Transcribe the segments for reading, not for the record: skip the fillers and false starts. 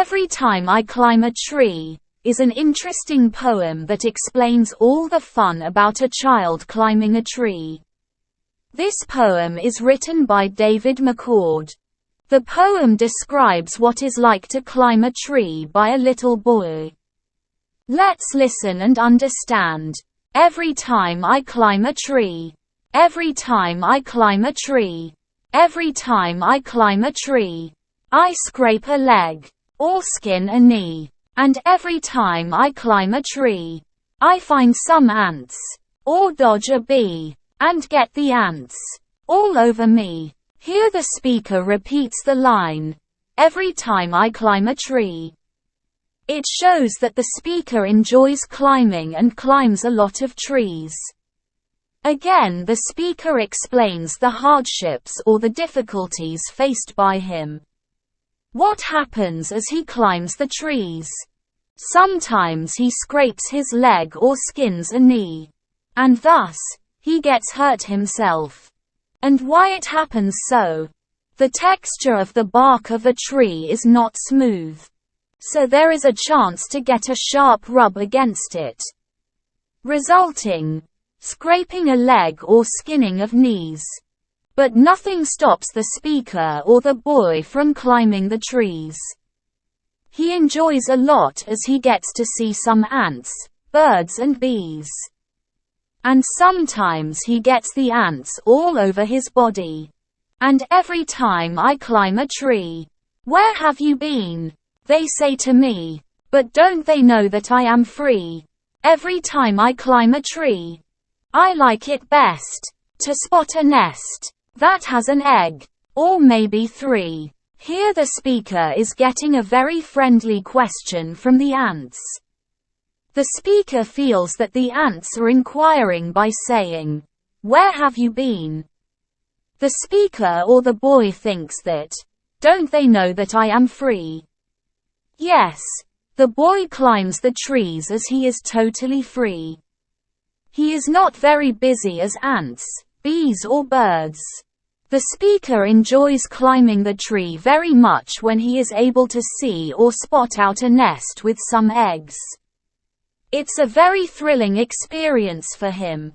Every Time I Climb a Tree is an interesting poem that explains all the fun about a child climbing a tree. This poem is written by David McCord. The poem describes what it's like to climb a tree by a little boy. Let's listen and understand. Every time I climb a tree. Every time I climb a tree. Every time I climb a tree. I scrape a leg, or skin a knee. And every time I climb a tree, I find some ants, or dodge a bee, and get the ants all over me. Here the speaker repeats the line, every time I climb a tree. It shows that the speaker enjoys climbing and climbs a lot of trees. Again, the speaker explains the hardships or the difficulties faced by him. What happens as he climbs the trees? Sometimes he scrapes his leg or skins a knee. And thus, he gets hurt himself. And why it happens so? The texture of the bark of a tree is not smooth. So there is a chance to get a sharp rub against it, resulting scraping a leg or skinning of knees. But nothing stops the speaker or the boy from climbing the trees. He enjoys a lot as he gets to see some ants, birds and bees. And sometimes he gets the ants all over his body. And every time I climb a tree, where have you been? They say to me. But don't they know that I am free? Every time I climb a tree, I like it best to spot a nest that has an egg, or maybe 3. Here the speaker is getting a very friendly question from the ants. The speaker feels that the ants are inquiring by saying, where have you been? The speaker or the boy thinks that, don't they know that I am free? Yes, the boy climbs the trees as he is totally free. He is not very busy as ants, bees or birds. The speaker enjoys climbing the tree very much when he is able to see or spot out a nest with some eggs. It's a very thrilling experience for him.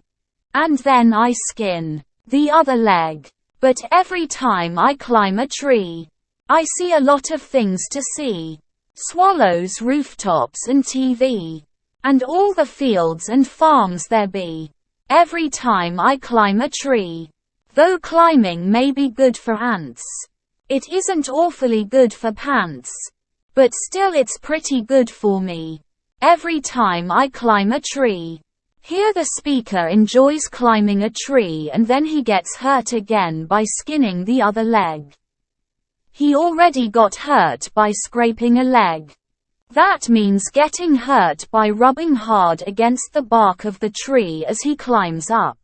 And then I skin the other leg. But every time I climb a tree, I see a lot of things to see. Swallows, rooftops and TV. And all the fields and farms there be. Every time I climb a tree. Though climbing may be good for ants, it isn't awfully good for pants. But still it's pretty good for me. Every time I climb a tree. Here the speaker enjoys climbing a tree and then he gets hurt again by skinning the other leg. He already got hurt by scraping a leg. That means getting hurt by rubbing hard against the bark of the tree as he climbs up.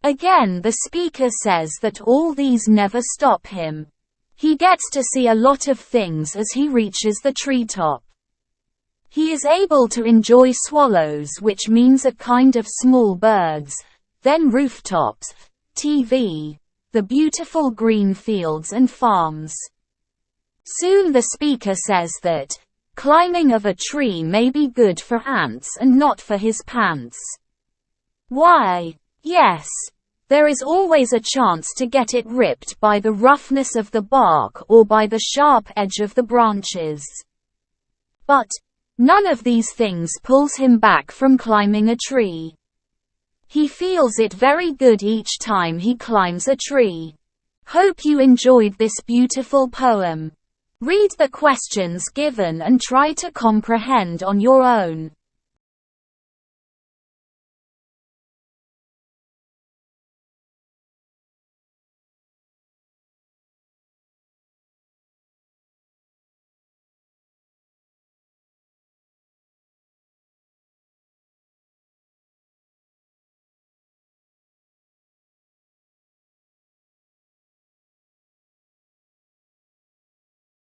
Again the speaker says that all these never stop him. He gets to see a lot of things as he reaches the treetop. He is able to enjoy swallows, which means a kind of small birds, then rooftops, TV, the beautiful green fields and farms. Soon the speaker says that climbing of a tree may be good for ants and not for his pants. Why? Yes, there is always a chance to get it ripped by the roughness of the bark or by the sharp edge of the branches. But none of these things pulls him back from climbing a tree. He feels it very good each time he climbs a tree. Hope you enjoyed this beautiful poem. Read the questions given and try to comprehend on your own.